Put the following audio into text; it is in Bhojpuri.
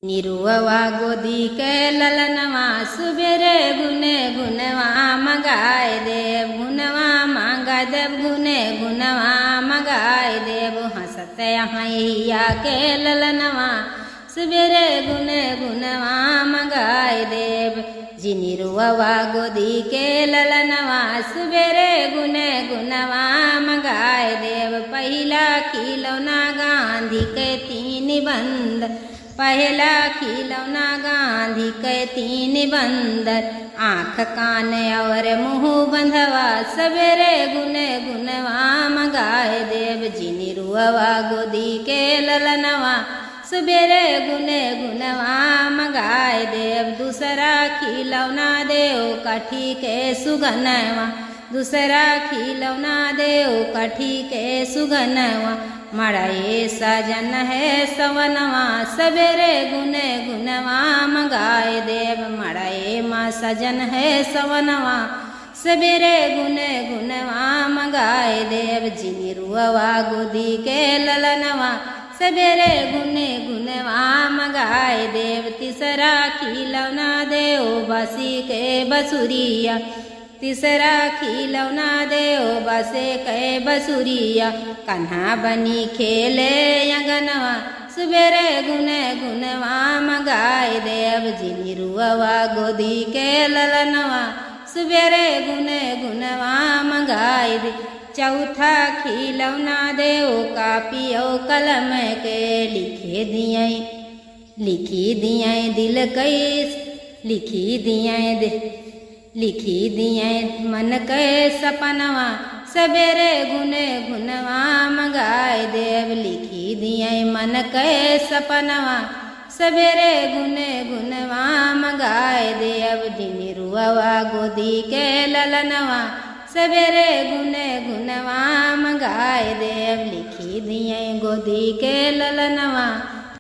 निरुआ गोदी के ललनवा सुबेरे गुने गुनवा मंगाए देव गुनवा मांगा देव गुने गुनवा मंगाए देव हंसते हैया के ललनवा सुबेरे गुने गुनवा मंगाए देव जी निरुआ गोदी के ललनवा सुबेरे गुने गुनवा मंगाए देव पहला खिलौना गांधी के तीन बंद पहला खिलौना गांधी के तीन बंदर आँख कान और मुँह बंधवा सवेरे गुने गुनवा मंगाए देव जी निरुआ गोदी के ललनवा सवेरे गुने गुनवा मंगाए देव दूसरा खिलौना देव काठी के सुगनवा दूसरा खिलौना देव काठी के सुगनवा मड़ाए सजन है सवनवा सवेरे गुने गुनवा मंगाए देव मड़ाए माँ सजन है सवनवा सवेरे गुने गुनवा मंगाए देव जी निरुआ गोदी के ललनवा सवेरे गुने गुनवा मंगाए देव तीसरा खिलौना देव बासी के बसुरिया तीसरा खिलौना देव बसे के बसुरिया कन्हा बनी खेले अंगनवा सुबेरे गुने गुनवा मंगाए देव जी निरुआ गोदी के ललनवा सुबेरे गुने गुनवा मंगाए दे चौथा खिलौना देव कापी और कलम के लिखी दिए दिल कैस लिखी दिए मन के सपनवा सवेरे गुने गुनवा मंगाए देव लिखी दिए मन के सपनवा सवेरे गुने गुनवा मंगाए देव जी निरुआ गोदी के ललनवा सवेरे गुने गुनवा मंगाए देव लिखी दिए गोदी के ललनवा